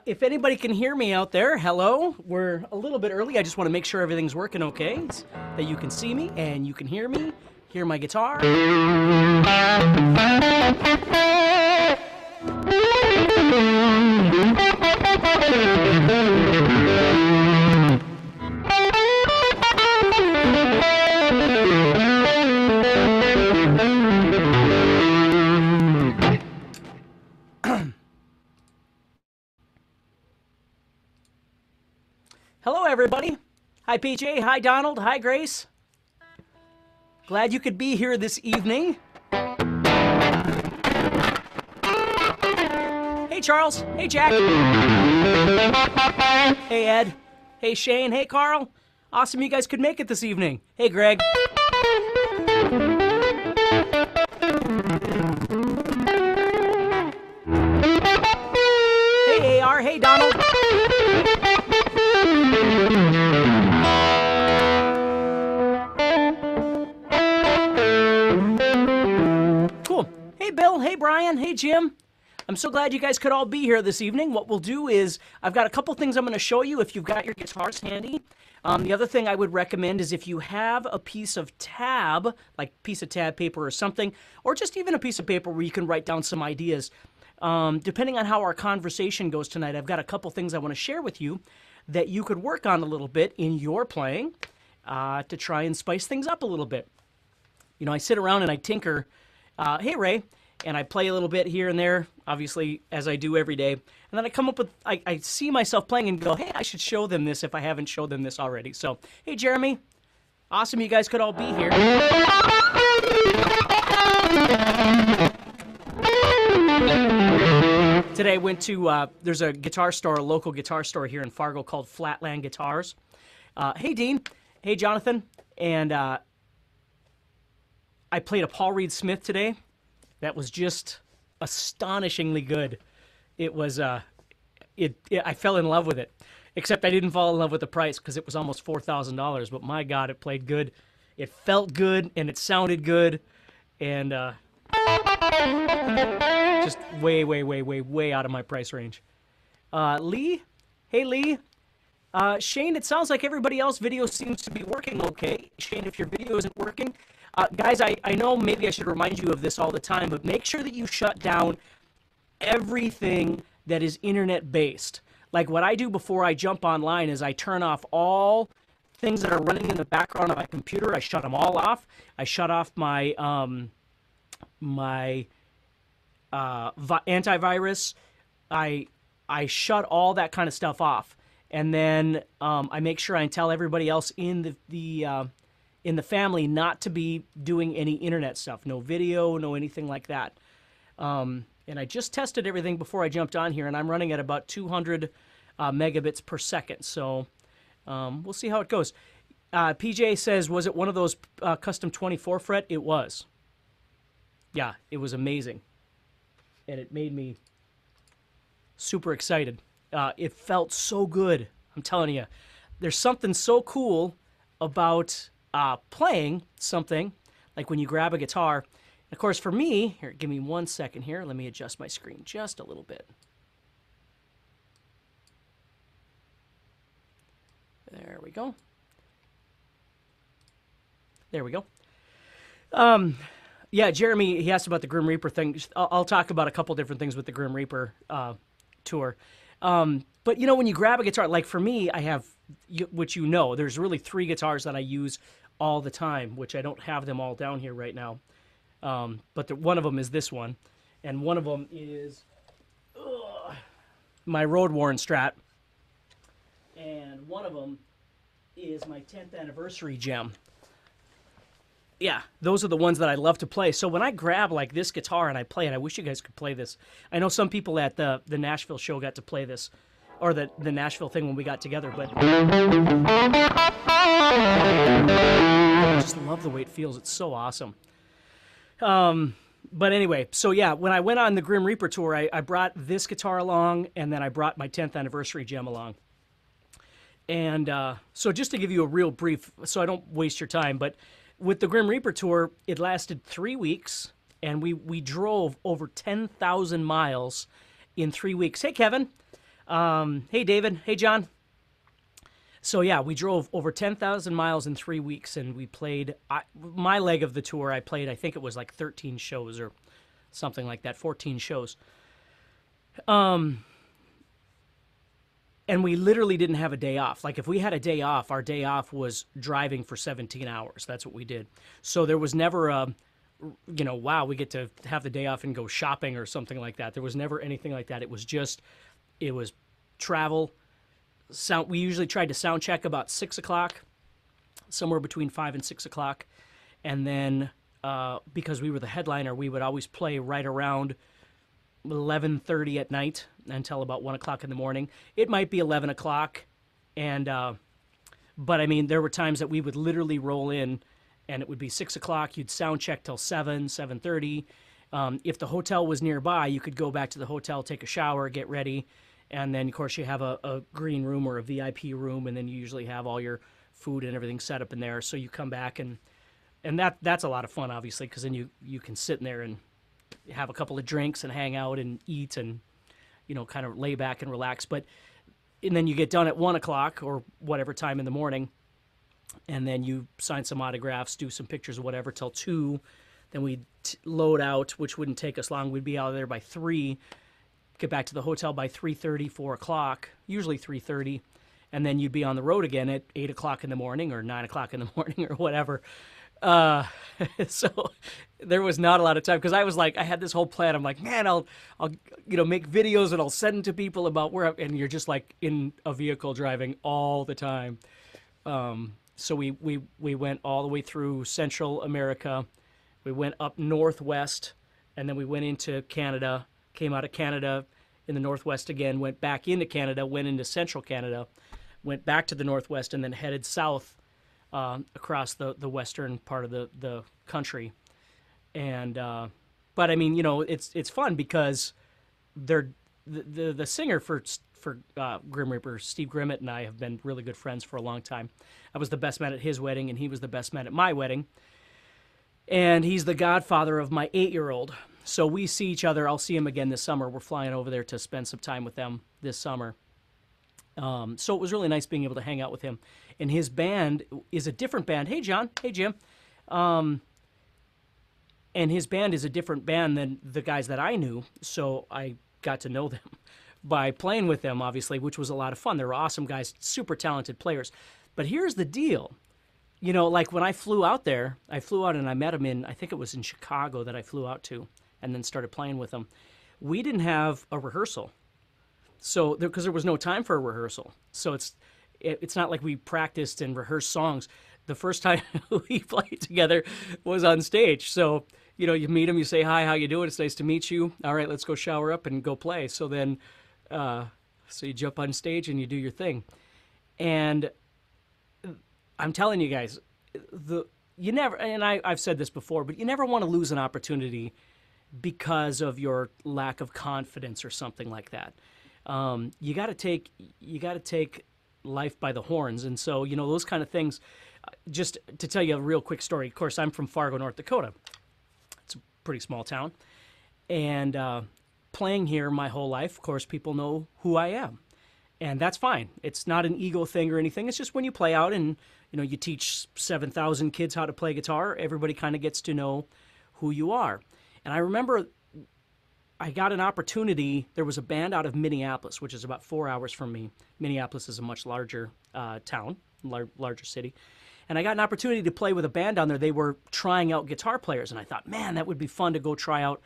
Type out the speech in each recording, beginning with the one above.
If anybody can hear me out there, hello. We're a little bit early. I just want to make sure everything's working okay, that you can see me and you can hear me, hear my guitar. Hello, everybody. Hi, PJ. Hi, Donald. Hi, Grace. Glad you could be here this evening. Hey, Charles. Hey, Jack. Hey, Ed. Hey, Shane. Hey, Carl. Awesome you guys could make it this evening. Hey, Greg. Hey, AR. Hey, Donald. Cool. Hey, Bill. Hey, Brian. Hey, Jim. I'm so glad you guys could all be here this evening. What we'll do is, I've got a couple things I'm going to show you if you've got your guitars handy. The other thing I would recommend is if you have a piece of tab, like piece of tab paper or something, or just even a piece of paper where you can write down some ideas. Depending on how our conversation goes tonight, I've got a couple things I want to share with you that you could work on a little bit in your playing to try and spice things up a little bit. You know, I sit around and I tinker, hey Ray, and I play a little bit here and there, obviously, as I do every day. And then I come up with, I see myself playing and go, hey, I should show them this if I haven't showed them this already. So, hey Jeremy, awesome you guys could all be here. Today I went to, there's a guitar store, a local guitar store here in Fargo called Flatland Guitars. Hey Dean, hey Jonathan, and I played a Paul Reed Smith today. That was just astonishingly good. It was, I fell in love with it. Except I didn't fall in love with the price because it was almost $4,000. But my God, it played good. It felt good and it sounded good. And just way, way, way, way, way out of my price range. Lee? Hey, Lee. Shane, it sounds like everybody else's video seems to be working okay. Shane, if your video isn't working, guys, I know maybe I should remind you of this all the time, but make sure that you shut down everything that is internet-based. Like what I do before I jump online is I turn off all things that are running in the background of my computer. I shut them all off. I shut off my antivirus. I shut all that kind of stuff off. And then I make sure I tell everybody else in the family not to be doing any internet stuff. No video, no anything like that. And I just tested everything before I jumped on here, and I'm running at about 200 megabits per second. So we'll see how it goes. PJ says, was it one of those custom 24 fret? It was. Yeah, it was amazing. And it made me super excited. It felt so good. I'm telling you, there's something so cool about playing something, like when you grab a guitar. Of course, for me, here, give me 1 second here. Let me adjust my screen just a little bit. There we go. There we go. Yeah, Jeremy, he asked about the Grim Reaper thing. I'll talk about a couple different things with the Grim Reaper tour. But, you know, when you grab a guitar, like for me, I have, which you know, there's really 3 guitars that I use all the time, which I don't have them all down here right now. But one of them is this one, and one of them is my Road Worn Strat, and one of them is my 10th anniversary gem. Yeah, those are the ones that I love to play. So when I grab like this guitar and I play it, I wish you guys could play this. I know some people at the Nashville show got to play this, or the Nashville thing when we got together, but I just love the way it feels. It's so awesome. But anyway, so yeah, when I went on the Grim Reaper tour, I brought this guitar along, and then I brought my 10th anniversary gem along. And so just to give you a real brief, so I don't waste your time, but with the Grim Reaper tour, it lasted 3 weeks, and we drove over 10,000 miles in 3 weeks. Hey, Kevin. Hey, David. Hey, John. So yeah, we drove over 10,000 miles in 3 weeks, and we played my leg of the tour. I played, I think it was like 13 shows or something like that, 14 shows. And we literally didn't have a day off. Like if we had a day off, our day off was driving for 17 hours. That's what we did. So there was never a, wow, we get to have the day off and go shopping or something like that. There was never anything like that. It was travel. Sound. We usually tried to sound check about 6 o'clock, somewhere between 5 and 6 o'clock. And then because we were the headliner, we would always play right around 11:30 at night until about 1 o'clock in the morning. It might be 11 o'clock, and but I mean, there were times that we would literally roll in, and it would be 6 o'clock. You'd sound check till 7:30. If the hotel was nearby, you could go back to the hotel, take a shower, get ready, and then of course you have a green room or a VIP room, and then you usually have all your food and everything set up in there. So you come back and that's a lot of fun, obviously, because then you can sit in there and have a couple of drinks and hang out and eat and kind of lay back and relax. And then you get done at 1 o'clock or whatever time in the morning, and then you sign some autographs, do some pictures or whatever till 2. Then we'd load out, which wouldn't take us long. We'd be out of there by 3, get back to the hotel by 3:30, 4 o'clock, usually 3:30, and then you'd be on the road again at 8 o'clock in the morning or 9 o'clock in the morning or whatever. So there was not a lot of time, because I was like, I had this whole plan. I'm like, man, I'll make videos and I'll send them to people about and you're just like in a vehicle driving all the time. So we went all the way through Central America. We went up northwest, and then we went into Canada, came out of Canada in the northwest again, went back into Canada, went into central Canada, went back to the northwest, and then headed south across the western part of the country. And but I mean, it's fun because the singer for Grim Reaper, Steve Grimmett, and I have been really good friends for a long time. I was the best man at his wedding, and he was the best man at my wedding. And he's the godfather of my 8-year-old. So we see each other. I'll see him again this summer. We're flying over there to spend some time with them this summer. So it was really nice being able to hang out with him. And his band is a different band. Hey, John. Hey, Jim. And his band is a different band than the guys that I knew. So I got to know them by playing with them, obviously, which was a lot of fun. They were awesome guys, super talented players. But here's the deal. Like when I flew out there, I flew out and I met him I think it was in Chicago that I flew out to and then started playing with him. We didn't have a rehearsal. So, because there was no time for a rehearsal. So it's not like we practiced and rehearsed songs. The first time we played together was on stage. So, you meet him, you say, hi, how you doing? It's nice to meet you. All right, let's go shower up and go play. So then, so you jump on stage and you do your thing. And I'm telling you guys, you never, and I've said this before, but you never want to lose an opportunity because of your lack of confidence or something like that. You got to take life by the horns. And so, those kind of things. Just to tell you a real quick story, of course, I'm from Fargo, North Dakota. It's a pretty small town. And playing here my whole life, of course, people know who I am. And that's fine. It's not an ego thing or anything. It's just when you play out and, you teach 7,000 kids how to play guitar, everybody kind of gets to know who you are. And I remember I got an opportunity. There was a band out of Minneapolis, which is about 4 hours from me. Minneapolis is a much larger town, larger city. And I got an opportunity to play with a band down there. They were trying out guitar players. And I thought, man, that would be fun to go try out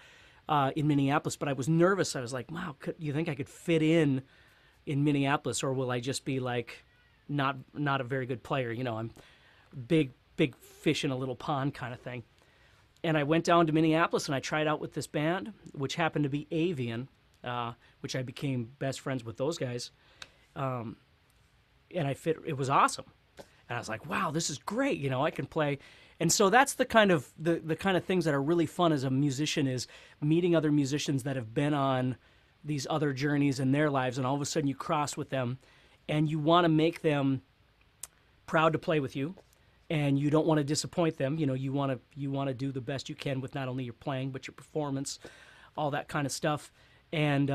in Minneapolis. But I was nervous. I was like, wow, you think I could fit in Minneapolis, or will I just be like not a very good player? I'm big fish in a little pond kind of thing. And I went down to Minneapolis and I tried out with this band, which happened to be Avian, which I became best friends with those guys. And it was awesome. And I was like, wow, this is great. I can play. And so that's the kind of the kind of things that are really fun as a musician, is meeting other musicians that have been on these other journeys in their lives, and all of a sudden you cross with them and you want to make them proud to play with you, and you don't want to disappoint them. You want to do the best you can with not only your playing but your performance, all that kind of stuff. And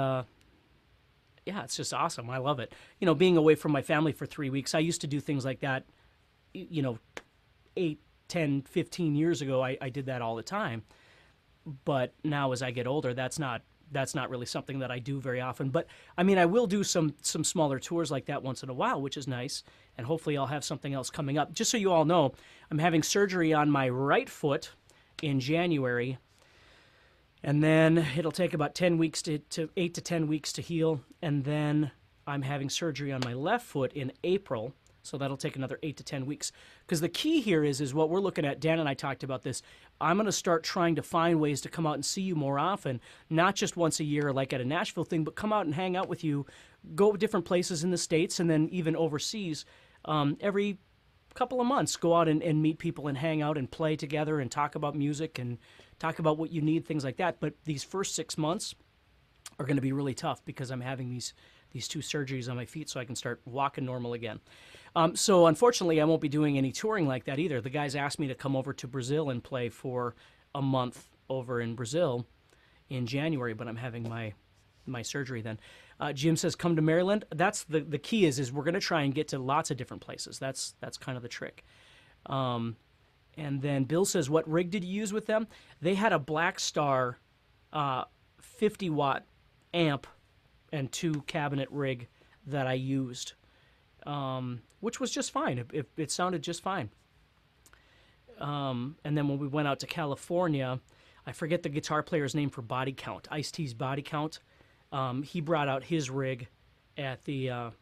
yeah, it's just awesome. I love it. You know, being away from my family for 3 weeks, I used to do things like that, you know, 8, 10, 15 years ago. I did that all the time. But now as I get older, that's not really something that I do very often. But I mean, I will do some smaller tours like that once in a while, which is nice. And hopefully I'll have something else coming up. Just so you all know, I'm having surgery on my right foot in January. And then it'll take about 10 weeks to 8 to 10 weeks to heal. And then I'm having surgery on my left foot in April. So that'll take another 8 to 10 weeks. Because the key here is what we're looking at. Dan and I talked about this. I'm going to start trying to find ways to come out and see you more often. Not just once a year like at a Nashville thing, but come out and hang out with you. Go to different places in the States and then even overseas. Every couple of months, go out and meet people and hang out and play together and talk about music and talk about what you need, things like that. But these first 6 months are going to be really tough because I'm having these 2 surgeries on my feet so I can start walking normal again. So unfortunately, I won't be doing any touring like that either. The guys asked me to come over to Brazil and play for a month over in Brazil in January, but I'm having my surgery then. Jim says, come to Maryland. That's the key is we're going to try and get to lots of different places. That's kind of the trick. And then Bill says, what rig did you use with them? They had a Black Star 50-watt amp and 2 cabinet rig that I used, which was just fine. It sounded just fine. And then when we went out to California, I forget the guitar player's name for Body Count, Ice-T's Body Count. He brought out his rig at the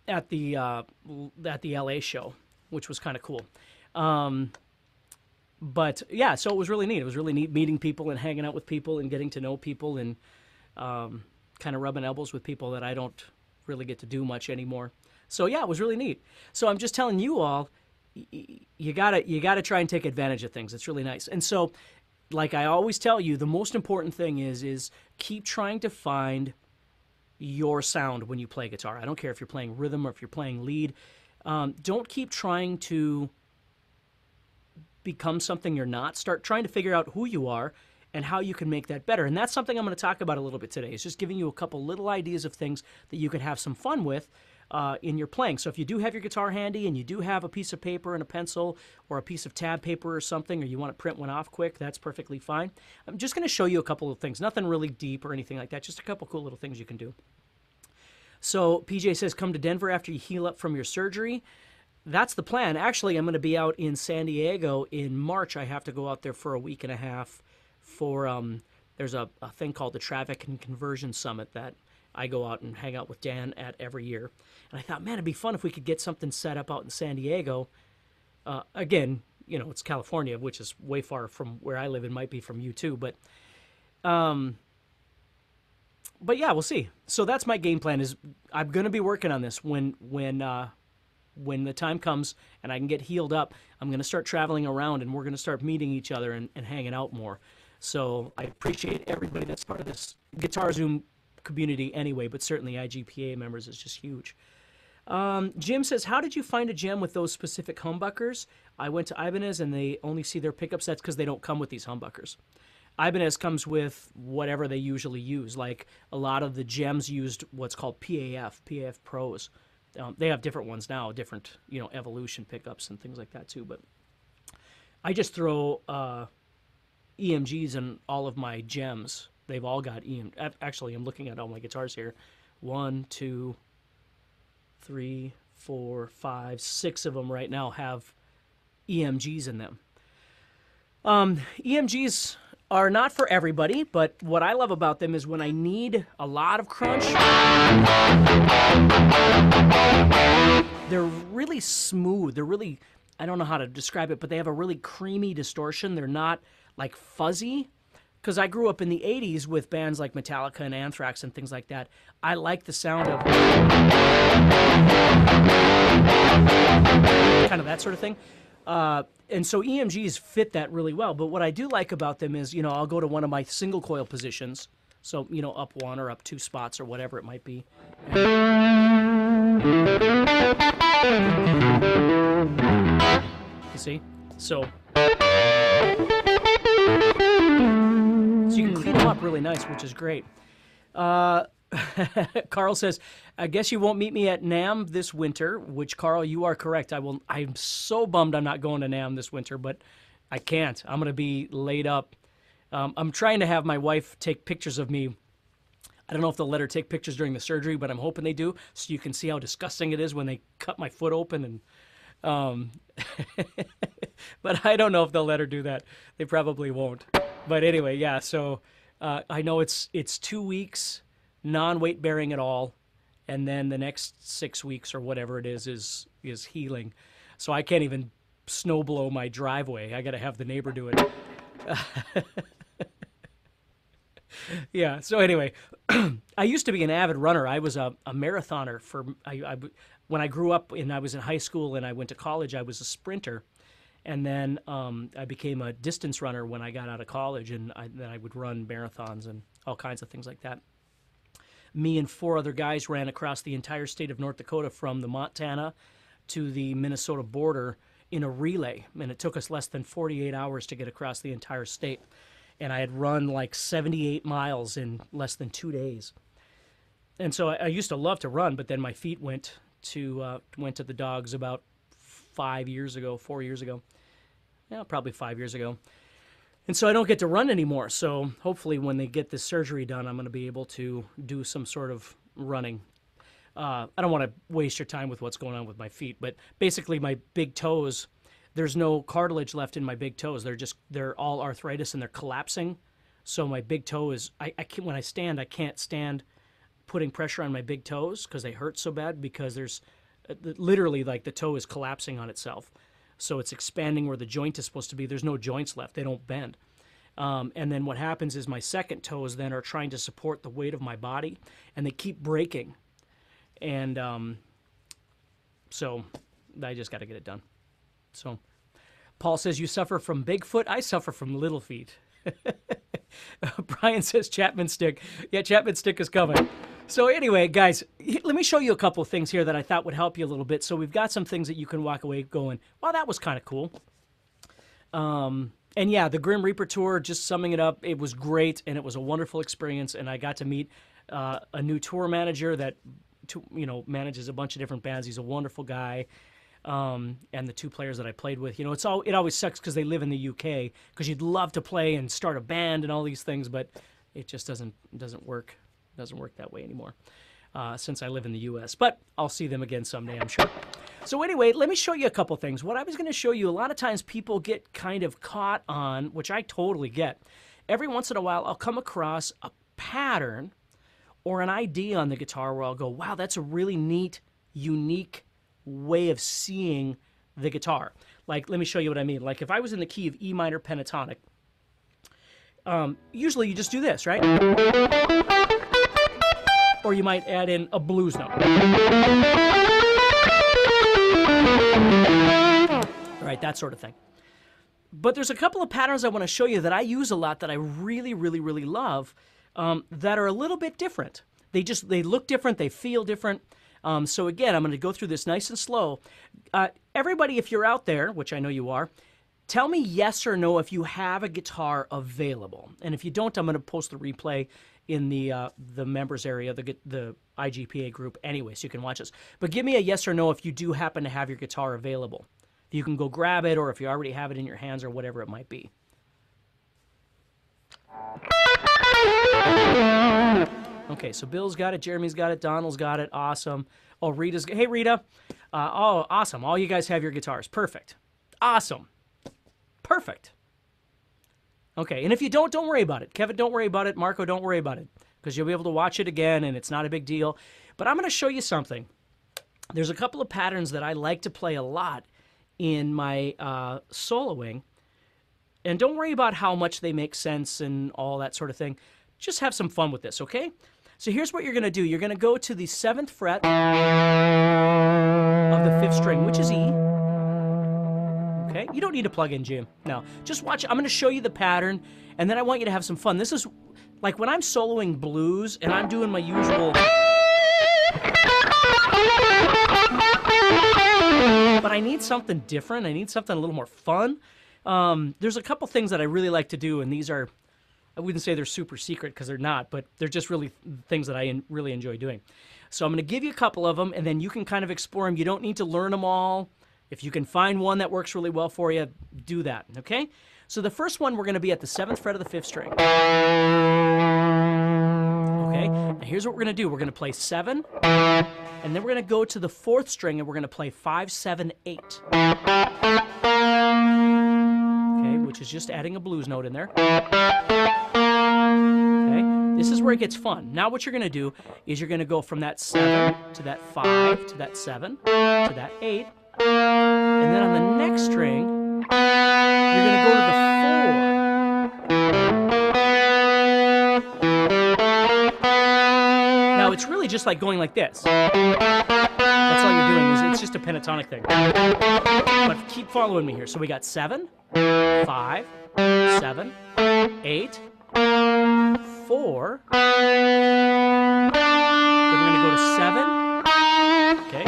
LA show, which was kind of cool. But yeah, so it was really neat. It was really neat meeting people and hanging out with people and getting to know people and kind of rubbing elbows with people that I don't really get to do much anymore. So yeah, it was really neat. So I'm just telling you all, you gotta try and take advantage of things. It's really nice. And so, like I always tell you, the most important thing is keep trying to find your sound when you play guitar. I don't care if you're playing rhythm or if you're playing lead. Don't keep trying to become something you're not. Start trying to figure out who you are and how you can make that better. And that's something I'm going to talk about a little bit today. It's just giving you a couple little ideas of things that you could have some fun with in your playing. So if you do have your guitar handy and you do have a piece of paper and a pencil or a piece of tab paper or something, or you want to print one off quick, that's perfectly fine. I'm just going to show you a couple of things. Nothing really deep or anything like that. Just a couple cool little things you can do. So PJ says, come to Denver after you heal up from your surgery. That's the plan. Actually, I'm going to be out in San Diego in March. I have to go out there for a week and a half for, there's a thing called the Traffic and Conversion Summit that I go out and hang out with Dan at every year. And I thought, man, it'd be fun if we could get something set up out in San Diego. Again, you know, it's California, which is way far from where I live and might be from you too. But yeah, we'll see. So that's my game plan is I'm going to be working on this when the time comes and I can get healed up. I'm going to start traveling around and we're going to start meeting each other and hanging out more. So I appreciate everybody that's part of this Guitar Zoom community anyway, but certainly IGPA members is just huge. Jim says, how did you find a gem with those specific humbuckers? I went to Ibanez and they only see their pickup sets because they don't come with these humbuckers. Ibanez comes with whatever they usually use. Like a lot of the gems used what's called PAF Pros. They have different ones now, different, you know, Evolution pickups and things like that too. But I just throw EMGs in all of my gems. They've all got EM. Actually, I'm looking at all my guitars here. 1, 2, 3, 4, 5, 6 of them right now have EMGs in them. EMGs are not for everybody, but what I love about them is when I need a lot of crunch, they're really smooth. They're really, I don't know how to describe it, but they have a really creamy distortion. They're not like fuzzy. Because I grew up in the 80s with bands like Metallica and Anthrax and things like that. I like the sound of kind of that sort of thing. And so EMGs fit that really well. But what I do like about them is, you know, I'll go to one of my single coil positions. So, you know, up 1 or up 2 spots or whatever it might be. You see? So you can clean them up really nice, which is great. Carl says, I guess you won't meet me at NAMM this winter, which, Carl, you are correct. I'm so bummed I'm not going to NAMM this winter, but I can't. I'm going to be laid up. I'm trying to have my wife take pictures of me. I don't know if they'll let her take pictures during the surgery, but I'm hoping they do, so you can see how disgusting it is when they cut my foot open. And but I don't know if they'll let her do that. They probably won't. But anyway, yeah, so I know it's 2 weeks, non-weight bearing at all, and then the next 6 weeks or whatever it is healing. So I can't even snow blow my driveway. I got to have the neighbor do it. Yeah, so anyway, I used to be an avid runner. I was a marathoner when I grew up and I was in high school and I went to college. I was a sprinter, and then I became a distance runner when I got out of college, and then I would run marathons and all kinds of things like that. Me and 4 other guys ran across the entire state of North Dakota from the Montana to the Minnesota border in a relay, and it took us less than 48 hours to get across the entire state. And I had run like 78 miles in less than 2 days. And so I used to love to run, but then my feet went to the dogs about 4 years ago. Yeah, probably 5 years ago. And so I don't get to run anymore. So hopefully when they get this surgery done, I'm going to be able to do some sort of running. I don't want to waste your time with what's going on with my feet, but basically my big toes, there's no cartilage left in my big toes. They're all arthritis and they're collapsing. So my big toe is, I can't, when I stand, I can't stand putting pressure on my big toes because they hurt so bad, because there's literally like the toe is collapsing on itself. So it's expanding where the joint is supposed to be. There's no joints left. They don't bend. And then what happens is my second toes then are trying to support the weight of my body, and they keep breaking. And so I just got to get it done. So Paul says, you suffer from Bigfoot? I suffer from little feet. Brian says Chapman stick. Yeah, Chapman stick is coming. So anyway, guys, let me show you a couple of things here that I thought would help you a little bit. So we've got some things that you can walk away going, well, that was kind of cool. And yeah, the Grim Reaper tour, just summing it up, it was great, and it was a wonderful experience. And I got to meet a new tour manager that manages a bunch of different bands. He's a wonderful guy. And the 2 players that I played with, it always sucks because they live in the UK, because you'd love to play and start a band and all these things, but it just doesn't work. It doesn't work that way anymore since I live in the US. But I'll see them again someday, I'm sure. So anyway, let me show you a couple things. What I was going to show you, a lot of times people get kind of caught on, which I totally get. Every once in a while, I'll come across a pattern or an idea on the guitar where I'll go, wow, that's a really neat, unique way of seeing the guitar. Like, let me show you what I mean. Like, if I was in the key of E minor pentatonic, usually you just do this, right? Or you might add in a blues note. Right, that sort of thing. But there's a couple of patterns I want to show you that I use a lot that I really, really, really love, that are a little bit different. They look different, they feel different. So again, I'm going to go through this nice and slow. Everybody, if you're out there, which I know you are, tell me yes or no if you have a guitar available. And if you don't, I'm going to post the replay in the members area, the IGPA group anyway, so you can watch us. But give me a yes or no if you do happen to have your guitar available. If you can go grab it, or if you already have it in your hands, or whatever it might be. Okay, so Bill's got it, Jeremy's got it, Donald's got it, awesome. Oh, hey Rita. Oh, awesome, all you guys have your guitars, perfect. Awesome, perfect. Okay, and if you don't worry about it. Kevin, don't worry about it. Marco, don't worry about it, because you'll be able to watch it again, and it's not a big deal. But I'm going to show you something. There's a couple of patterns that I like to play a lot in my soloing, and don't worry about how much they make sense and all that sort of thing. Just have some fun with this, okay? So here's what you're going to do. You're going to go to the 7th fret of the 5th string, which is E. Okay? You don't need to plug in Jim. No. Just watch. I'm going to show you the pattern, and then I want you to have some fun. This is like when I'm soloing blues and I'm doing my usual... But I need something different. I need something a little more fun. There's a couple things that I really like to do, and these are I wouldn't say they're super secret because they're not, but they're just really things that I really enjoy doing. So I'm going to give you a couple of them, and then you can kind of explore them. You don't need to learn them all. If you can find one that works really well for you, do that, okay? So the first one, we're going to be at the 7th fret of the 5th string. Okay, now here's what we're going to do. We're going to play 7, and then we're going to go to the 4th string, and we're going to play 5, 7, 8. Okay, which is just adding a blues note in there. Okay, this is where it gets fun. Now what you're going to do is you're going to go from that 7 to that 5 to that 7 to that 8, and then on the next string, you're going to go to the 4. Now it's really just like going like this. That's all you're doing, is it's just a pentatonic thing. But keep following me here. So we got 7, 5, 7, 8, 4. Then we're going to go to 7. Okay.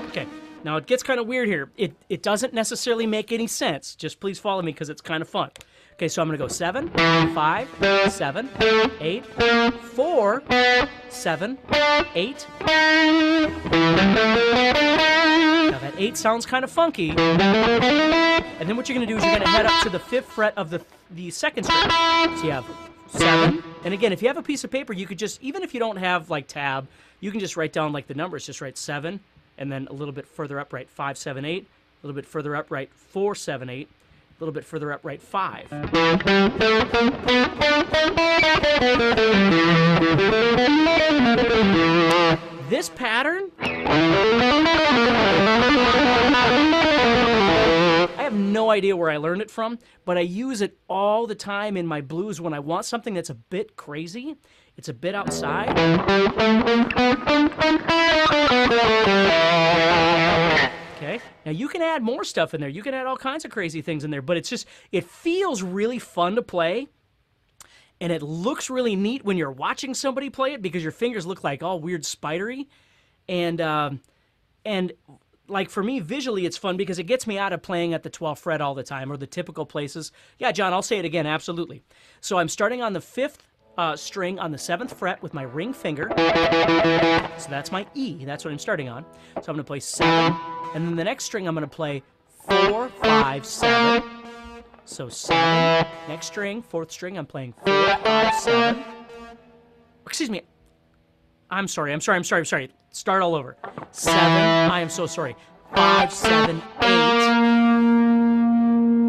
Okay. Now it gets kind of weird here. It doesn't necessarily make any sense. Just please follow me because it's kind of fun. Okay, so I'm going to go 7, 5, 7, 8, 4, 7, 8. Now that 8 sounds kind of funky. And then what you're going to do is you're going to head up to the 5th fret of the 2nd string. So you have 7. And again, if you have a piece of paper, you could just, even if you don't have like tab, you can just write down like the numbers. Just write 7, and then a little bit further up, write 5, 7, 8. A little bit further up, write 4, 7, 8. A little bit further up, write 5. This pattern, I have no idea where I learned it from, but I use it all the time in my blues when I want something that's a bit crazy. It's a bit outside. Okay, now you can add more stuff in there. You can add all kinds of crazy things in there, but it's just, it feels really fun to play, and it looks really neat when you're watching somebody play it because your fingers look like all weird spidery, and like for me, visually, it's fun because it gets me out of playing at the 12th fret all the time or the typical places. Yeah, John, I'll say it again, absolutely. So I'm starting on the 5th string on the 7th fret with my ring finger. So that's my E. That's what I'm starting on. So I'm going to play 7. And then the next string I'm going to play 4, 5, 7. So 7. Next string, 4th string, I'm playing 4, 5, 7. Excuse me. I'm sorry. Start all over. 7. I am so sorry. 5, 7, 8. Well,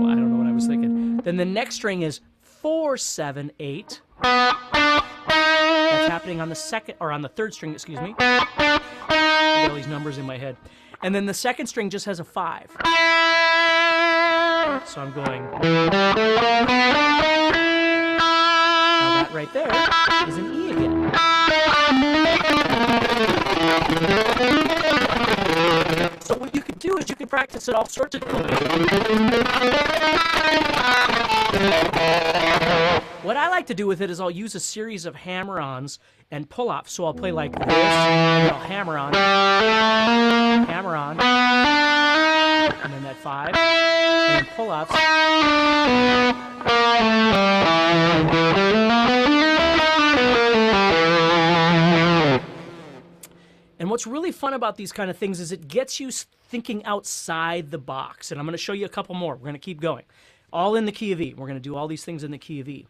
I don't know what I was thinking. Then the next string is 4, 7, 8. That's happening on the 2nd, or on the 3rd string, excuse me. I got all these numbers in my head. And then the 2nd string just has a 5. So I'm going. Now that right there is an E again. So what you could do is you could practice it all sorts of ways. What I like to do with it is I'll use a series of hammer-ons and pull-offs. So I'll play like this, and I'll hammer on, and then that 5, and then pull-offs. And what's really fun about these kind of things is it gets you thinking outside the box. And I'm going to show you a couple more. We're going to keep going. All in the key of E. We're going to do all these things in the key of E.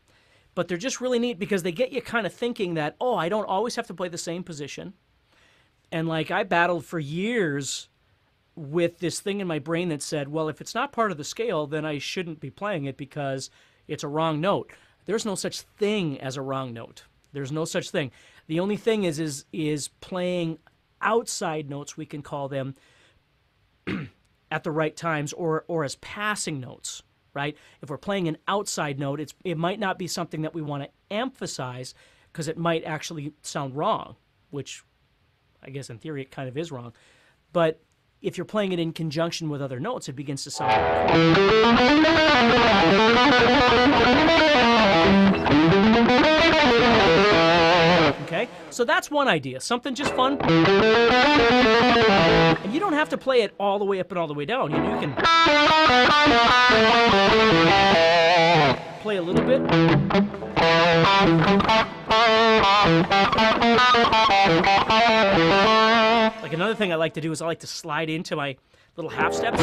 But they're just really neat because they get you kind of thinking that, oh, I don't always have to play the same position. And like I battled for years with this thing in my brain that said, well, if it's not part of the scale, then I shouldn't be playing it because it's a wrong note. There's no such thing as a wrong note. There's no such thing. The only thing is playing outside notes, we can call them, at the right times, or as passing notes, right? If we're playing an outside note, it might not be something that we want to emphasize because it might actually sound wrong, which I guess in theory it kind of is wrong. But if you're playing it in conjunction with other notes, it begins to sound okay? Okay, so that's one idea, something just fun. And you don't have to play it all the way up and all the way down. You can play a little bit. Like another thing I like to do is I like to slide into my little half steps.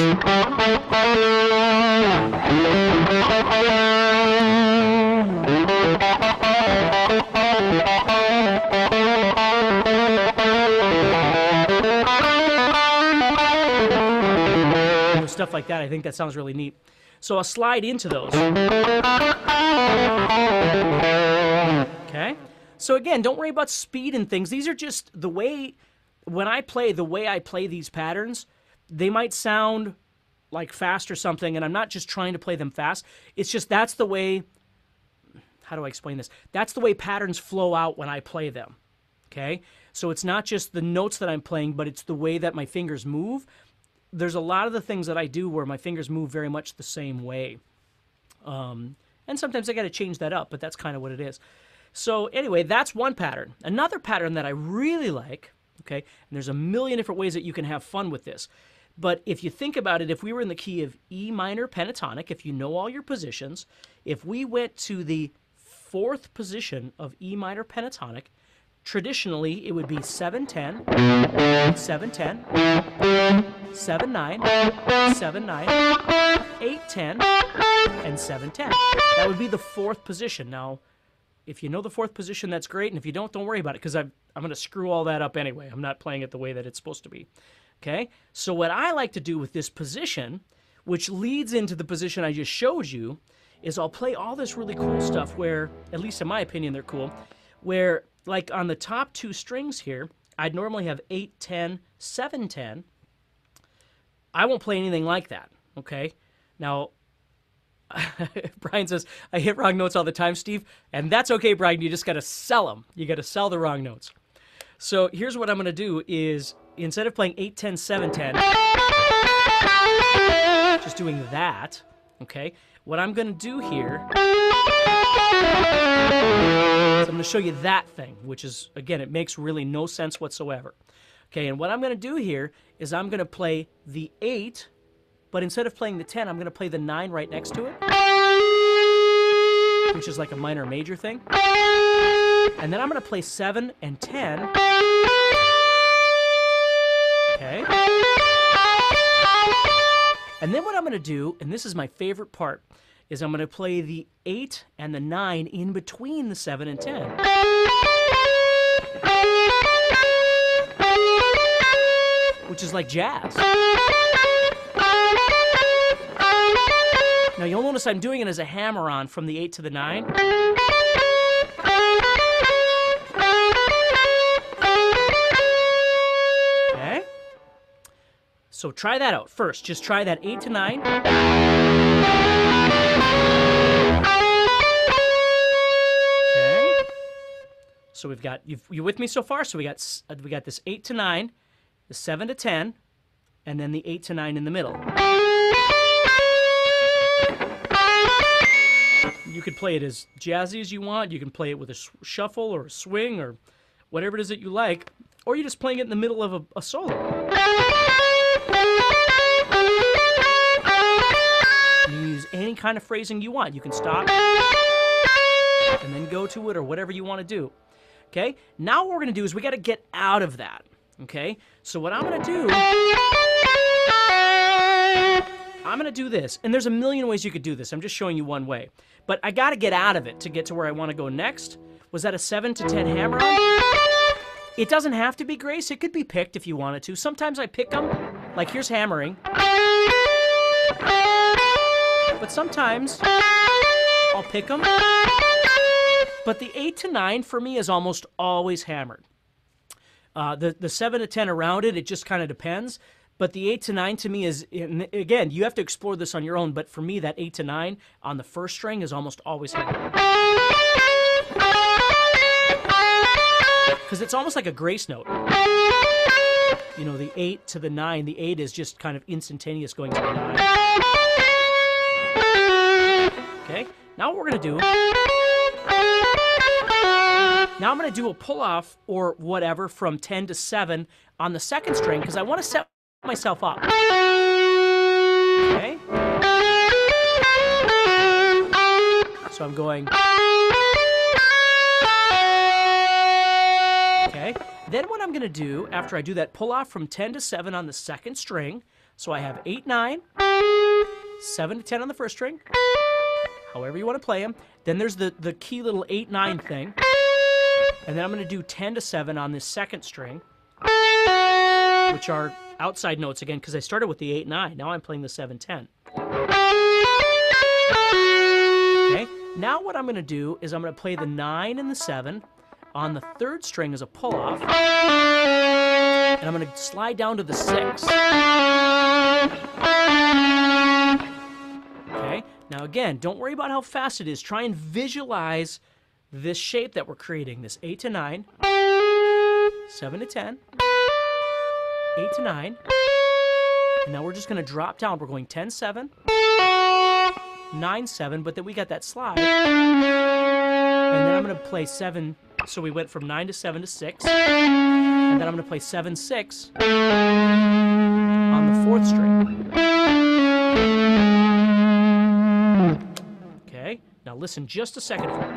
Stuff like that. I think that sounds really neat. So I'll slide into those. Okay? So again, don't worry about speed and things. These are just the way, when I play, the way I play these patterns, they might sound like fast or something, and I'm not just trying to play them fast. It's just that's the way, how do I explain this? That's the way patterns flow out when I play them. Okay? So it's not just the notes that I'm playing, but it's the way that my fingers move. There's a lot of the things that I do where my fingers move very much the same way. And sometimes I got to change that up, but that's kind of what it is. So anyway, that's one pattern. Another pattern that I really like, okay, and there's a million different ways that you can have fun with this. But if you think about it, if we were in the key of E minor pentatonic, if you know all your positions, if we went to the 4th position of E minor pentatonic, traditionally it would be 7-10, 7-10, 7-9, 7-9, 8-10, and 7-10. That would be the 4th position. Now, if you know the 4th position, that's great, and if you don't worry about it, because I'm going to screw all that up anyway. I'm not playing it the way that it's supposed to be. Okay? So what I like to do with this position, which leads into the position I just showed you, is I'll play all this really cool stuff where, at least in my opinion, they're cool, where, like on the top 2 strings here, I'd normally have 8-10, 7-10. I won't play anything like that, okay? Now, Brian says, I hit wrong notes all the time, Steve, and that's okay, Brian. You just got to sell them. You got to sell the wrong notes. So here's what I'm going to do is, instead of playing 8-10, 7-10, just doing that, okay? What I'm going to do here is I'm going to show you that thing, which is, again, it makes really no sense whatsoever. Okay, and what I'm going to do here is I'm going to play the 8, but instead of playing the 10, I'm going to play the 9 right next to it, which is like a minor major thing. And then I'm going to play 7 and 10. Okay. And then what I'm going to do, and this is my favorite part, is I'm going to play the 8 and the 9 in between the 7 and 10. Which is like jazz. Now you'll notice I'm doing it as a hammer-on from the 8 to the 9. Okay? So try that out first. Just try that 8 to 9. Okay? So we've got, you with me so far? So we got this 8 to 9, the 7 to 10, and then the 8 to 9 in the middle. You could play it as jazzy as you want. You can play it with a shuffle or a swing or whatever it is that you like. Or you're just playing it in the middle of a solo. You use any kind of phrasing you want. You can stop and then go to it or whatever you want to do. Okay? Now what we're going to do is we got to get out of that. Okay? So what I'm going to do, I'm going to do this. And there's a million ways you could do this. I'm just showing you one way. But I got to get out of it to get to where I want to go next. Was that a 7 to 10 hammer-on? It doesn't have to be, Grace. It could be picked if you wanted to. Sometimes I pick them. Like, here's hammering. But sometimes I'll pick them. But the 8 to 9 for me is almost always hammered. The 7 to 10 around it, it just kind of depends. But the 8 to 9 to me is, again, you have to explore this on your own, but for me, that 8 to 9 on the first string is almost always hammered. Because it's almost like a grace note. You know, the 8 to the 9, the 8 is just kind of instantaneous going to the 9. Okay, now what we're going to do Now I'm going to do a pull-off or whatever from 10 to 7 on the second string because I want to set myself up. Okay? So I'm going... Okay? Then what I'm going to do, after I do that pull-off from 10 to 7 on the second string, so I have 8, 9, 7 to 10 on the first string, however you want to play them. Then there's the key little 8, 9 thing. And then I'm going to do 10 to 7 on this second string, which are outside notes again, because I started with the 8, 9. Now I'm playing the 7, 10. Okay? Now what I'm going to do is I'm going to play the 9 and the 7 on the third string as a pull-off. And I'm going to slide down to the 6. Okay? Now again, don't worry about how fast it is. Try and visualize this shape that we're creating, this 8 to 9, 7 to 10, 8 to 9, and now we're just going to drop down. We're going 10, 7, 9, 7, but then we got that slide, and then I'm going to play 7, so we went from 9 to 7 to 6, and then I'm going to play 7, 6 on the fourth string. Okay, now listen just a second for it.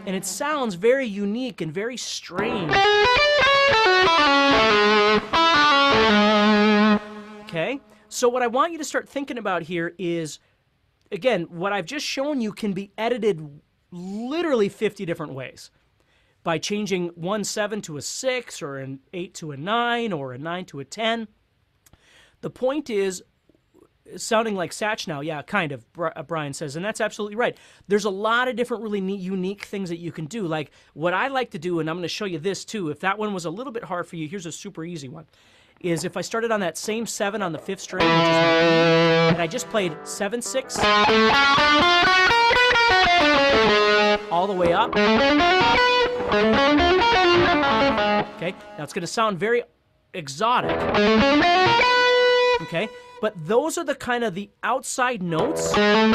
And it sounds very unique and very strange. Okay? So what I want you to start thinking about here is, again, what I've just shown you can be edited literally 50 different ways. By changing 1 7 to a 6, or an 8 to a 9, or a 9 to a 10. The point is, sounding like Satch now, yeah, kind of, Brian says, and that's absolutely right. There's a lot of different really neat, unique things that you can do. Like what I like to do, and I'm going to show you this too, if that one was a little bit hard for you, here's a super easy one, is if I started on that same 7 on the 5th string, which is my E, and I just played 7, 6, all the way up. Okay, now it's going to sound very exotic. Okay, but those are the kind of the outside notes. Now,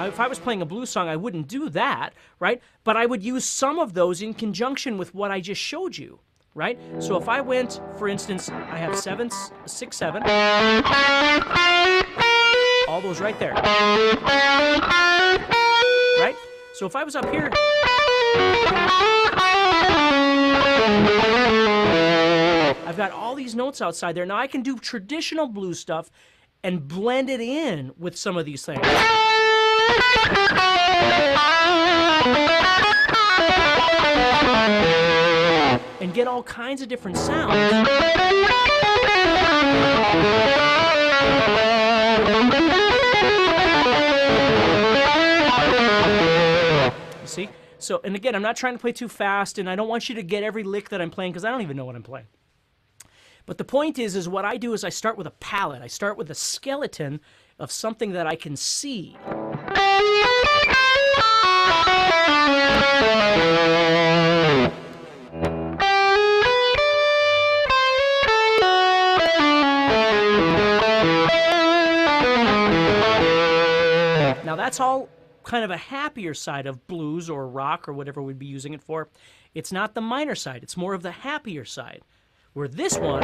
if I was playing a blues song, I wouldn't do that, right? But I would use some of those in conjunction with what I just showed you, right? So if I went, for instance, I have 7, 6, 7, all those right there, right? So if I was up here, I've got all these notes outside there. Now I can do traditional blues stuff and blend it in with some of these things. And get all kinds of different sounds. You see? So, and again, I'm not trying to play too fast, and I don't want you to get every lick that I'm playing because I don't even know what I'm playing. But the point is what I do is I start with a palette. I start with a skeleton of something that I can see. Now that's all kind of a happier side of blues or rock or whatever we'd be using it for. It's not the minor side. It's more of the happier side. Where this one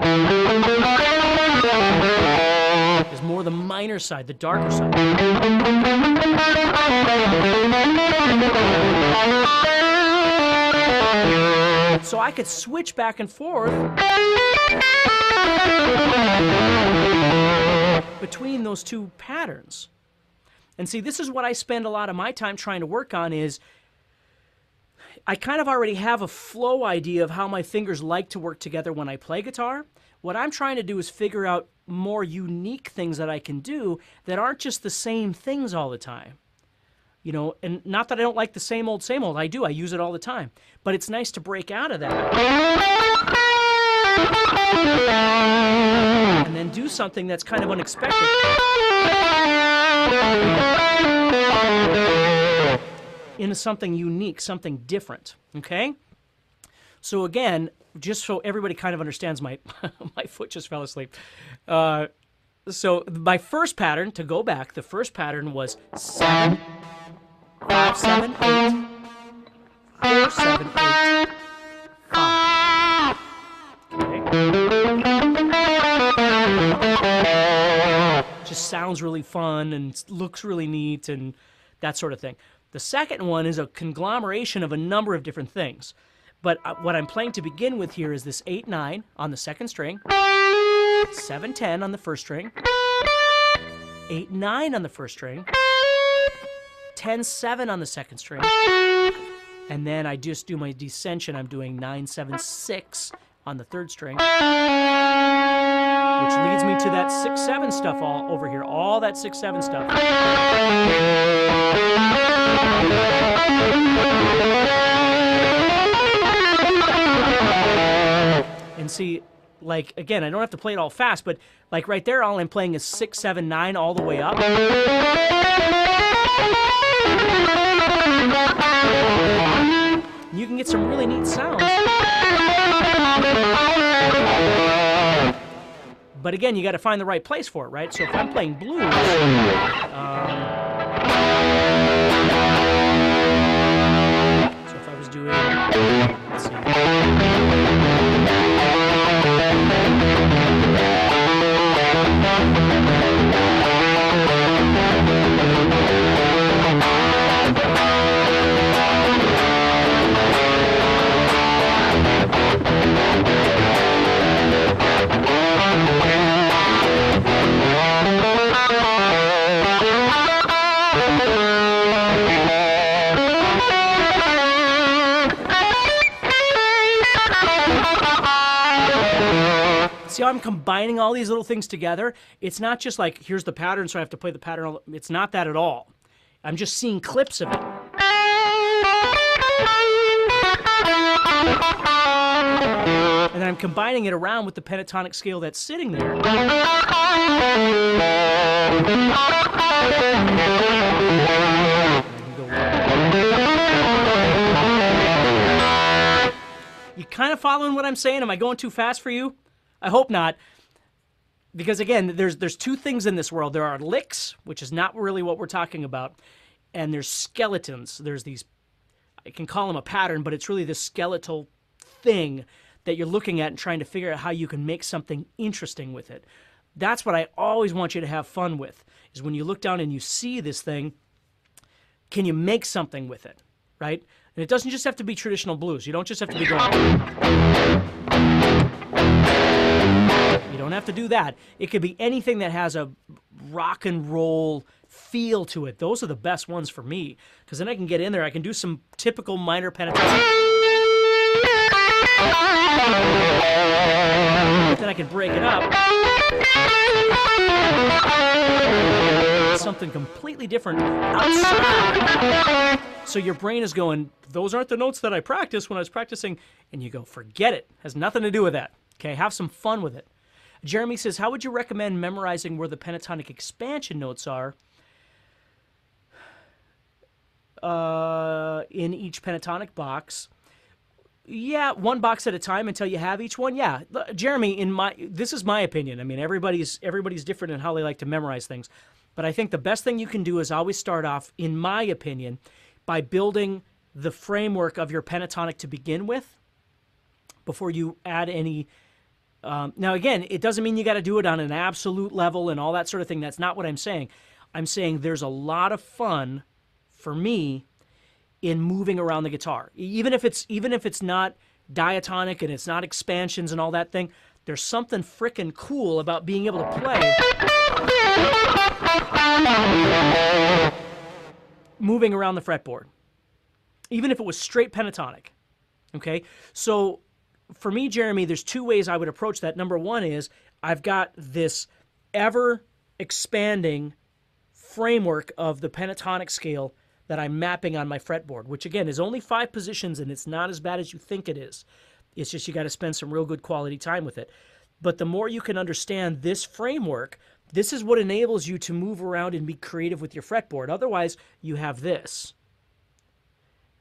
is more the minor side, the darker side. So I could switch back and forth between those two patterns. And see, this is what I spend a lot of my time trying to work on is I kind of already have a flow idea of how my fingers like to work together when I play guitar. What I'm trying to do is figure out more unique things that I can do that aren't just the same things all the time. You know, and not that I don't like the same old, I do. I use it all the time. But it's nice to break out of that. And then do something that's kind of unexpected. Into something unique, something different, okay? So again, just so everybody kind of understands, my my foot just fell asleep. So my first pattern, to go back, the first pattern was 7, 5, 7, 8, 4, 7, 8, 5. Okay. Just sounds really fun and looks really neat and that sort of thing. The second one is a conglomeration of a number of different things. But what I'm playing to begin with here is this 8-9 on the second string, 7-10 on the first string, 8-9 on the first string, 10-7 on the second string, and then I just do my descension. I'm doing 9-7-6 on the third string, which leads me to that 6-7 stuff all over here, all that 6-7 stuff. And see, like, again, I don't have to play it all fast, but like right there, all I'm playing is 6, 7, 9 all the way up. You can get some really neat sounds. But again, you got to find the right place for it, right? So if I'm playing blues, so if I was doing, let's see. See how I'm combining all these little things together? It's not just like, here's the pattern, so I have to play the pattern. It's not that at all. I'm just seeing clips of it. And then I'm combining it around with the pentatonic scale that's sitting there. You kind of following what I'm saying? Am I going too fast for you? I hope not. Because again, there's two things in this world. There are licks, which is not really what we're talking about, and there's skeletons. There's these, I can call them a pattern, but it's really this skeletal thing that you're looking at and trying to figure out how you can make something interesting with it. That's what I always want you to have fun with, is when you look down and you see this thing, can you make something with it, right? And it doesn't just have to be traditional blues. You don't just have to be going... You don't have to do that. It could be anything that has a rock and roll feel to it. Those are the best ones for me, because then I can get in there. I can do some typical minor pentatonic. Then I can break it up. Something completely different outside. So your brain is going, those aren't the notes that I practiced when I was practicing. And you go, forget it. Has nothing to do with that. Okay, have some fun with it. Jeremy says, how would you recommend memorizing where the pentatonic expansion notes are in each pentatonic box? Yeah, one box at a time until you have each one. Yeah, Jeremy, this is my opinion. I mean, everybody's different in how they like to memorize things. But I think the best thing you can do is always start off, in my opinion, by building the framework of your pentatonic to begin with before you add any... now, again, it doesn't mean you got to do it on an absolute level and all that sort of thing. That's not what I'm saying. I'm saying there's a lot of fun for me in moving around the guitar. Even if it's not diatonic and it's not expansions and all that thing, there's something frickin' cool about being able to play moving around the fretboard. Even if it was straight pentatonic. Okay? So for me, Jeremy, there's two ways I would approach that. Number one is I've got this ever-expanding framework of the pentatonic scale that I'm mapping on my fretboard, which, again, is only 5 positions, and it's not as bad as you think it is. It's just you got to spend some real good quality time with it. But the more you can understand this framework, this is what enables you to move around and be creative with your fretboard. Otherwise, you have this.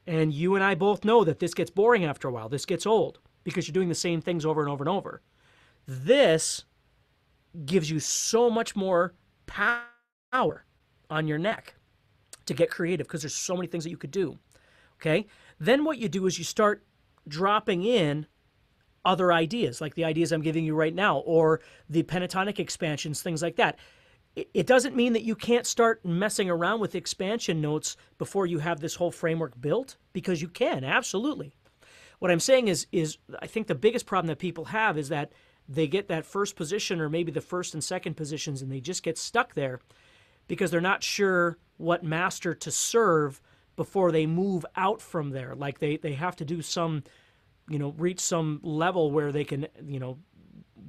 And you and I both know that this gets boring after a while. This gets old because you're doing the same things over and over and over. This gives you so much more power on your neck to get creative because there's so many things that you could do. Okay? Then what you do is you start dropping in other ideas, like the ideas I'm giving you right now, or the pentatonic expansions, things like that. It doesn't mean that you can't start messing around with expansion notes before you have this whole framework built, because you can, absolutely. What I'm saying is I think the biggest problem that people have is that they get that first position or maybe the first and second positions and they just get stuck there because they're not sure what master to serve before they move out from there. Like they have to do some, reach some level where they can,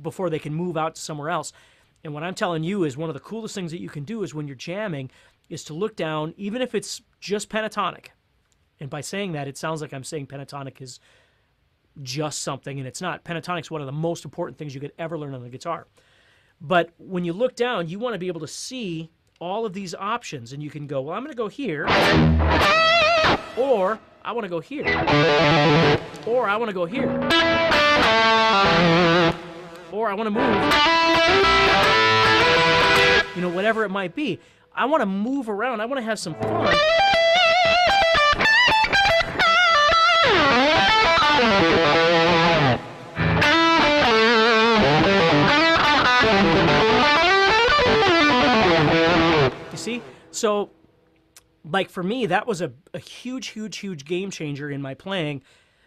before they can move out to somewhere else. And what I'm telling you is one of the coolest things that you can do is when you're jamming is to look down, even if it's just pentatonic. And by saying that, it sounds like I'm saying pentatonic is just something, and it's not. Pentatonic is one of the most important things you could ever learn on the guitar. But when you look down, you want to be able to see all of these options, and you can go, well, I'm going to go here, or I want to go here, or I want to go here, or I want to move, whatever it might be. I want to move around. I want to have some fun. You see? So, like for me, that was a huge game changer in my playing.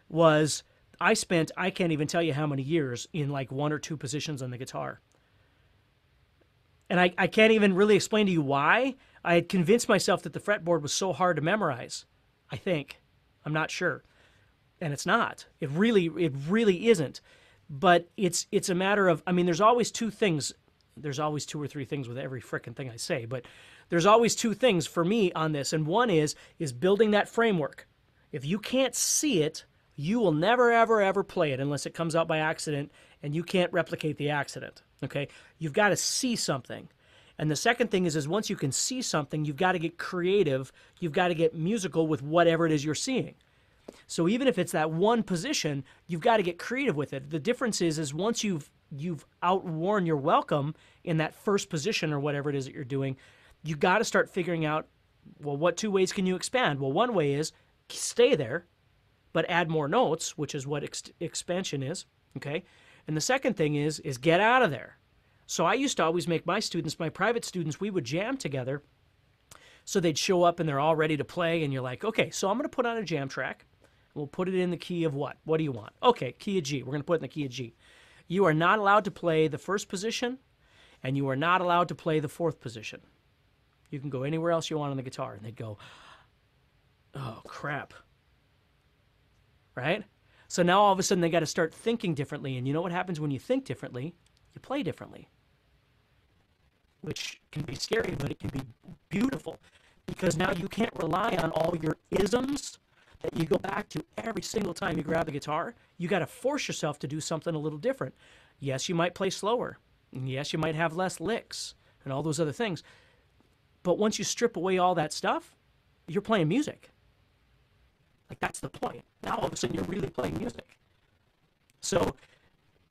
Was I can't even tell you how many years in like one or two positions on the guitar. And I can't even really explain to you why. I had convinced myself that the fretboard was so hard to memorize. I think. I'm not sure. And it's not. It really isn't. But it's a matter of, there's always two things. There's always two or three things with every frickin' thing I say. But there's always two things for me on this. And one is building that framework. If you can't see it, you will never, ever, ever play it unless it comes out by accident and you can't replicate the accident. Okay? You've got to see something. And the second thing is once you can see something, you've got to get creative. You've got to get musical with whatever it is you're seeing. So even if it's that one position, you've got to get creative with it. The difference is once you've outworn your welcome in that first position or whatever it is that you're doing, you got to start figuring out, well, what two ways can you expand? Well, one way is stay there, but add more notes, which is what expansion is, okay? And the second thing is get out of there. So I used to always make my students, my private students, we would jam together. So they'd show up and they're all ready to play, and you're like, okay, so I'm going to put on a jam track. We'll put it in the key of what? What do you want? Okay, key of G. We're going to put it in the key of G. You are not allowed to play the first position, and you are not allowed to play the fourth position. You can go anywhere else you want on the guitar. And they'd go, oh, crap. Right? So now all of a sudden they got to start thinking differently. And you know what happens when you think differently? You play differently. Which can be scary, but it can be beautiful. Because now you can't rely on all your isms that you go back to every single time you grab the guitar. You got to force yourself to do something a little different. Yes, you might play slower. And yes, you might have less licks and all those other things. But once you strip away all that stuff, you're playing music. Like, that's the point. Now all of a sudden you're really playing music. So,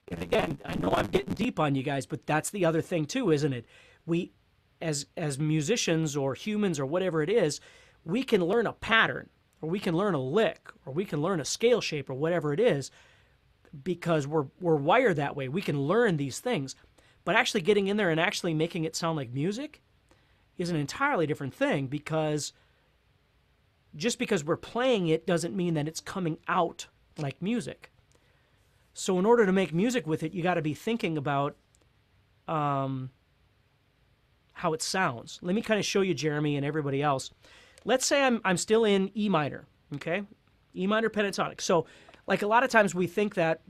and again, I know I'm getting deep on you guys, but that's the other thing too, isn't it? We, as musicians or humans or whatever it is, we can learn a pattern, or we can learn a lick, or we can learn a scale shape, or whatever it is, because we're wired that way. We can learn these things. But actually getting in there and actually making it sound like music is an entirely different thing, because just because we're playing it doesn't mean that it's coming out like music. So in order to make music with it, you got to be thinking about how it sounds. Let me kind of show you, Jeremy, and everybody else. Let's say I'm still in E minor, okay? E minor pentatonic. So like a lot of times we think that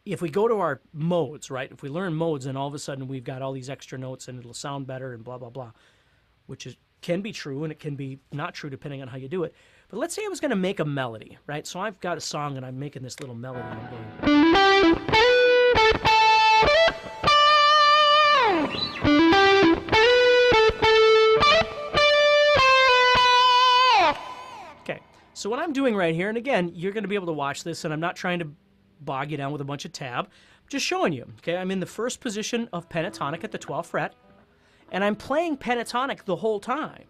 if we go to our modes, right? If we learn modes, and all of a sudden we've got all these extra notes and it'll sound better and blah, blah, blah, which can be true and it can be not true depending on how you do it. But let's say I was going to make a melody, right? So I've got a song and I'm making this little melody. I'm going... Okay, so what I'm I'm doing right here, and again, you're going to be able to watch this, and I'm not trying to bog you down with a bunch of tab. I'm just showing you, okay? I'm in the first position of pentatonic at the 12th fret, and I'm playing pentatonic the whole time,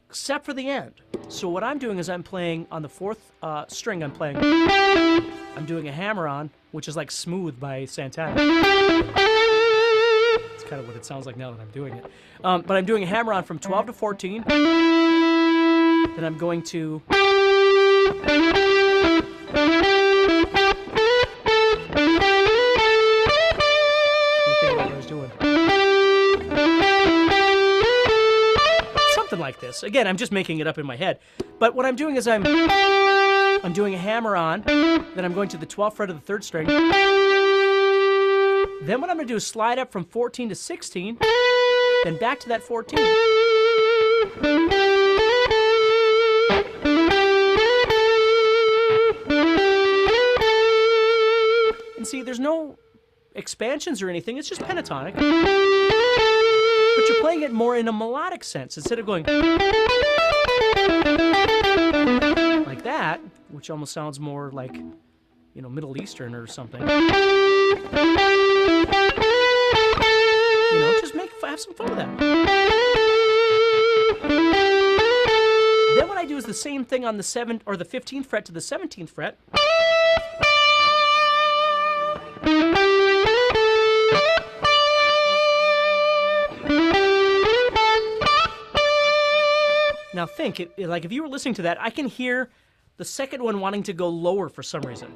except for the end. So what I'm doing is I'm playing on the 4th string, I'm doing a hammer-on, which is like Smooth by Santana. It's kind of what it sounds like now that I'm doing it. But I'm doing a hammer-on from 12 to 14. Then I'm going to... Something like this. Again, I'm just making it up in my head. But what I'm doing is I'm doing a hammer-on, then I'm going to the 12th fret of the 3rd string. Then what I'm going to do is slide up from 14 to 16, then back to that 14. And see, there's no expansions or anything, it's just pentatonic. But you're playing it more in a melodic sense, instead of going like that, which almost sounds more like, you know, Middle Eastern or something. You know, just have some fun with that. Then what I do is the same thing on the 7th or the 15th fret to the 17th fret. Now think, like if you were listening to that, I can hear the second one wanting to go lower for some reason.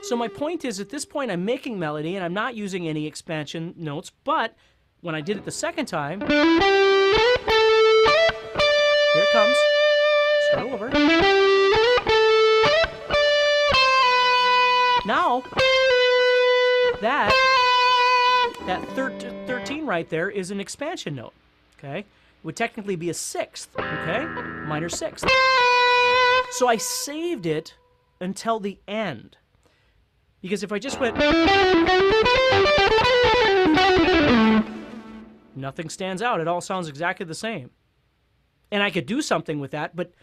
So my point is, at this point, I'm making melody, and I'm not using any expansion notes, but when I did it the second time, here it comes. Start over. Now, that 13 right there is an expansion note, okay? It would technically be a 6th, okay? Minor 6th. So I saved it until the end. Because if I just went... Nothing stands out. It all sounds exactly the same. And I could do something with that, but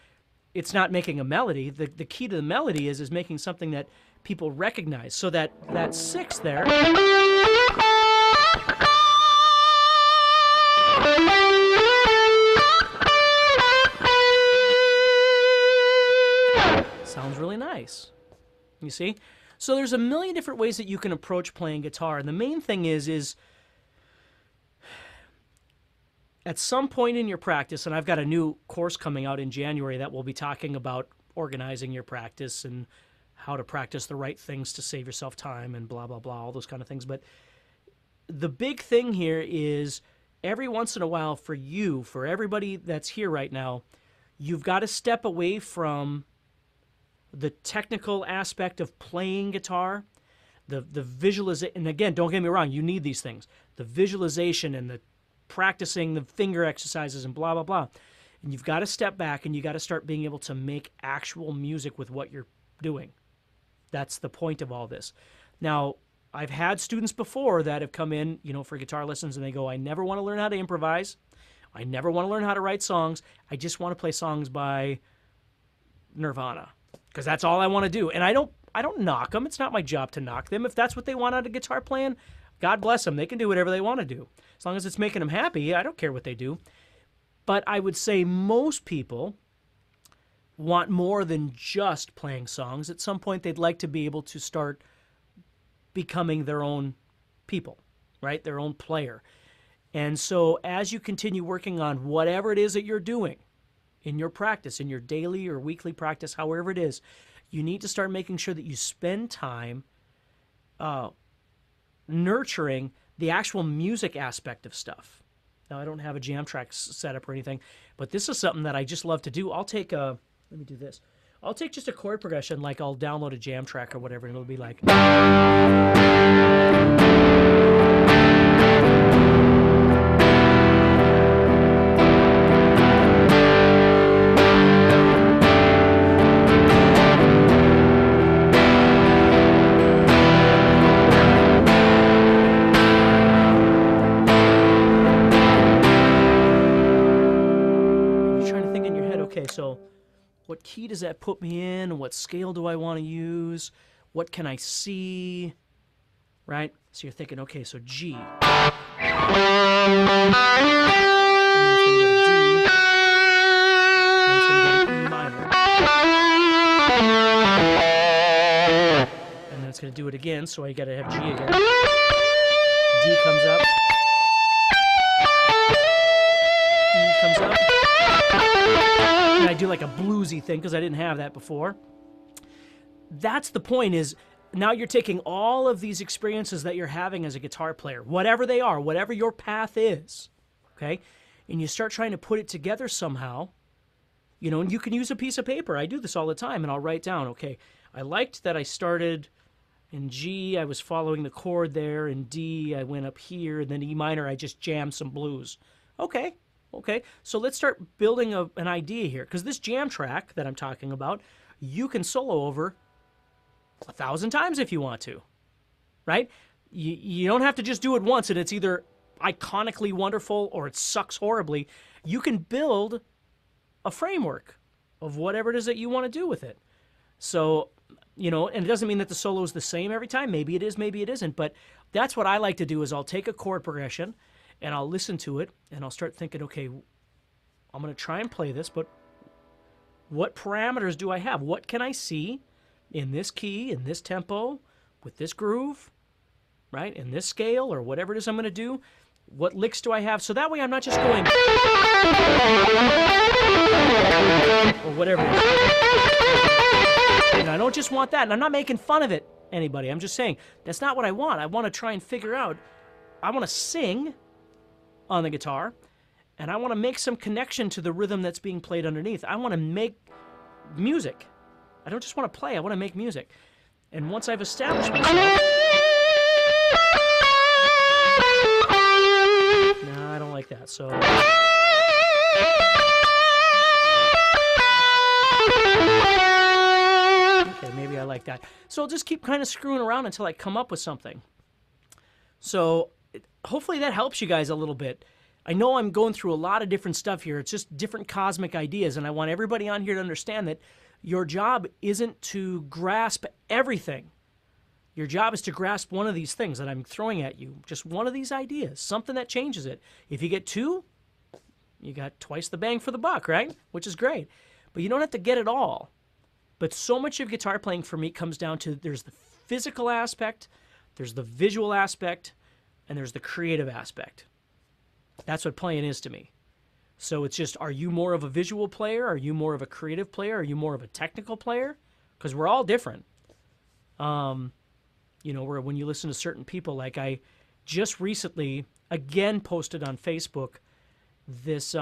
it's not making a melody. The key to the melody is making something that people recognize. So that 6 there... sounds really nice. You see? So there's a million different ways that you can approach playing guitar, and the main thing is at some point in your practice, and I've got a new course coming out in January that will be talking about organizing your practice and how to practice the right things to save yourself time and blah, blah, blah, all those kind of things. But the big thing here is every once in a while for you, for everybody that's here right now, you've got to step away from the technical aspect of playing guitar, the visualization, and again, don't get me wrong, you need these things. The visualization and the practicing the finger exercises and blah, blah, blah. And you've got to step back and you got to start being able to make actual music with what you're doing. That's the point of all this. Now, I've had students before that have come in, you know, for guitar lessons, and they go, I never want to learn how to improvise. I never want to learn how to write songs. I just want to play songs by Nirvana, because that's all I want to do. And I don't knock them. It's not my job to knock them. If that's what they want out of guitar playing, God bless them. They can do whatever they want to do. As long as it's making them happy, I don't care what they do. But I would say most people want more than just playing songs. At some point, they'd like to be able to start becoming their own people, right? Their own player. And so as you continue working on whatever it is that you're doing in your practice, in your daily or weekly practice, however it is, you need to start making sure that you spend time nurturing the actual music aspect of stuff. Now, I don't have a jam track set up or anything, but this is something that I just love to do. I'll take a, let me do this. I'll take just a chord progression, like I'll download a jam track or whatever, and it'll be like... so what key does that put me in? What scale do I want to use? What can I see? Right? So you're thinking, okay, so G. And then it's going to do it again, so I got to have G again. D comes up. E comes up. And I do like a bluesy thing because I didn't have that before. That's the point, is now you're taking all of these experiences that you're having as a guitar player, whatever they are, whatever your path is, okay? And you start trying to put it together somehow, you know, and you can use a piece of paper. I do this all the time, and I'll write down, okay, I liked that I started in G, I was following the chord there. In D, I went up here, and then E minor, I just jammed some blues. Okay, so let's start building an idea here, because this jam track that I'm talking about, you can solo over 1,000 times if you want to, right? You don't have to just do it once and it's either iconically wonderful or it sucks horribly. You can build a framework of whatever it is that you want to do with it. So, you know, and it doesn't mean that the solo is the same every time. Maybe it is, maybe it isn't. But that's what I like to do, is I'll take a chord progression and I'll listen to it and I'll start thinking, okay, I'm going to try and play this, but what parameters do I have? What can I see in this key, in this tempo, with this groove, right? In this scale, or whatever it is I'm going to do. What licks do I have? So that way I'm not just going, or whatever it is. And I don't just want that. And I'm not making fun of it, anybody. I'm just saying, that's not what I want. I want to try and figure out, I want to sing on the guitar, and I want to make some connection to the rhythm that's being played underneath. I want to make music. I don't just want to play, I want to make music. And once I've established myself... No, I don't like that, so... Okay, maybe I like that. So I'll just keep kind of screwing around until I come up with something. So hopefully that helps you guys a little bit. I know I'm going through a lot of different stuff here. It's just different cosmic ideas, and I want everybody on here to understand that your job isn't to grasp everything. Your job is to grasp one of these things that I'm throwing at you. Just one of these ideas, something that changes it. If you get two, you got twice the bang for the buck, right? Which is great. But you don't have to get it all. But so much of guitar playing for me comes down to, there's the physical aspect, there's the visual aspect, and there's the creative aspect. That's what playing is to me. So it's just, are you more of a visual player? Are you more of a creative player? Are you more of a technical player? Because we're all different. You know, when you listen to certain people, like I just recently, again, posted on Facebook this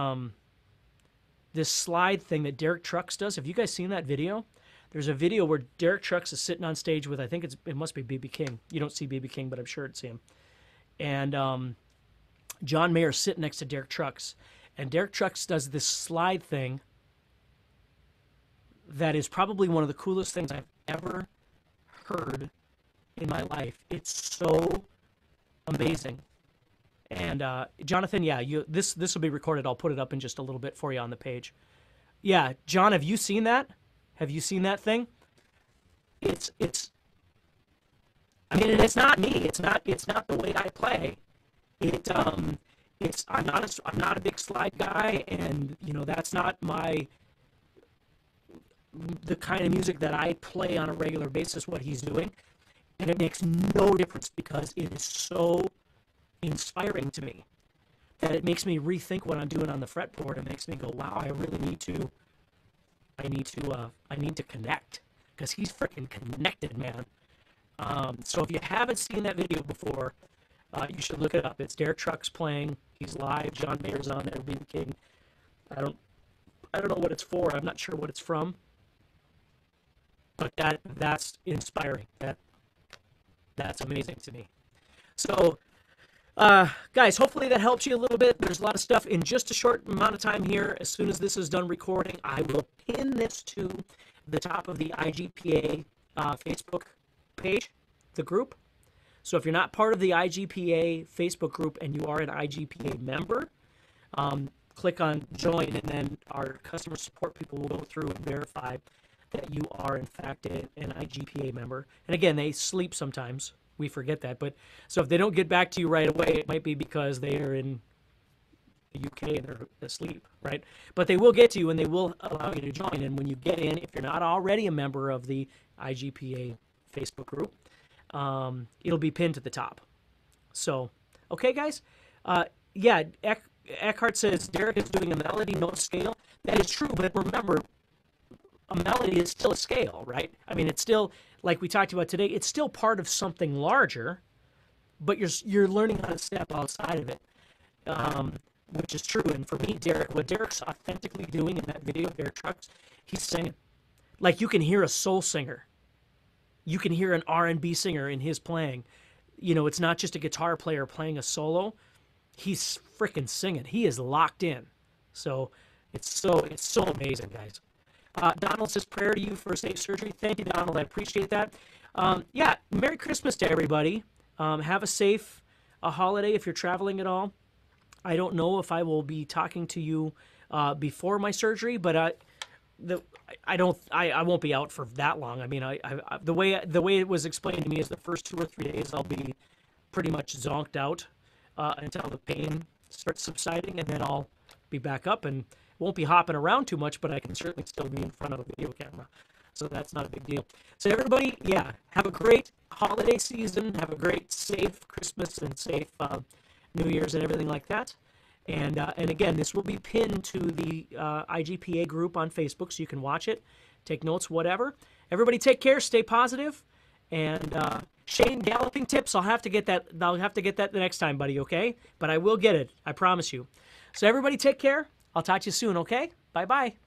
this slide thing that Derek Trucks does. Have you guys seen that video? There's a video where Derek Trucks is sitting on stage with, I think it must be B.B. King. You don't see B.B. King, but I'm sure it's him. And John Mayer's sitting next to Derek Trucks. And Derek Trucks does this slide thing that is probably one of the coolest things I've ever heard in my life. It's so amazing. And Jonathan, yeah, this will be recorded. I'll put it up in just a little bit for you on the page. Yeah, John, have you seen that? Have you seen that thing? It's I mean, it's not me. It's not the way I play. I'm not a big slide guy, and you know, that's not the kind of music that I play on a regular basis, what he's doing. And it makes no difference because it is so inspiring to me that it makes me rethink what I'm doing on the fretboard. It makes me go, wow, I need to connect, because he's freaking connected, man. So if you haven't seen that video before, you should look it up. It's Derek Trucks playing. He's live. John Mayer's on there. B.B. King. I don't know what it's for. I'm not sure what it's from. But that's inspiring. That's amazing to me. So, guys, hopefully that helps you a little bit. There's a lot of stuff in just a short amount of time here. As soon as this is done recording, I will pin this to the top of the IGPA Facebook page, the group. So if you're not part of the IGPA Facebook group and you are an IGPA member, click on join, and then our customer support people will go through and verify that you are in fact an IGPA member. And again, they sleep sometimes. We forget that. But so if they don't get back to you right away, it might be because they are in the UK and they're asleep, right? But they will get to you and they will allow you to join. And when you get in, if you're not already a member of the IGPA Facebook group, it'll be pinned to the top. So, okay, guys? Yeah, Eckhart says Derek is doing a melody, no scale. That is true, but remember, a melody is still a scale, right? I mean, it's still, like we talked about today, it's still part of something larger, but you're learning how to step outside of it, which is true. And for me, Derek, what Derek's authentically doing in that video of Derek Trucks, he's singing. Like, you can hear a soul singer. You can hear an R&B singer in his playing. You know, it's not just a guitar player playing a solo. He's freaking singing. He is locked in. So it's so amazing, guys. Donald says, prayer to you for safe surgery. Thank you, Donald. I appreciate that. Yeah, Merry Christmas to everybody. Have a safe holiday if you're traveling at all. I don't know if I will be talking to you before my surgery, but I won't be out for that long. I mean, the way it was explained to me is the first 2 or 3 days I'll be pretty much zonked out until the pain starts subsiding, and then I'll be back up and won't be hopping around too much, but I can certainly still be in front of a video camera. So that's not a big deal. So everybody, yeah, have a great holiday season. Have a great, safe Christmas and safe New Year's and everything like that. And again, this will be pinned to the IGPA group on Facebook, so you can watch it, take notes, whatever. Everybody take care, stay positive, and Shane, galloping tips, I'll have to get that the next time, buddy, okay? But I will get it, I promise you. So everybody take care. I'll talk to you soon, okay? Bye-bye.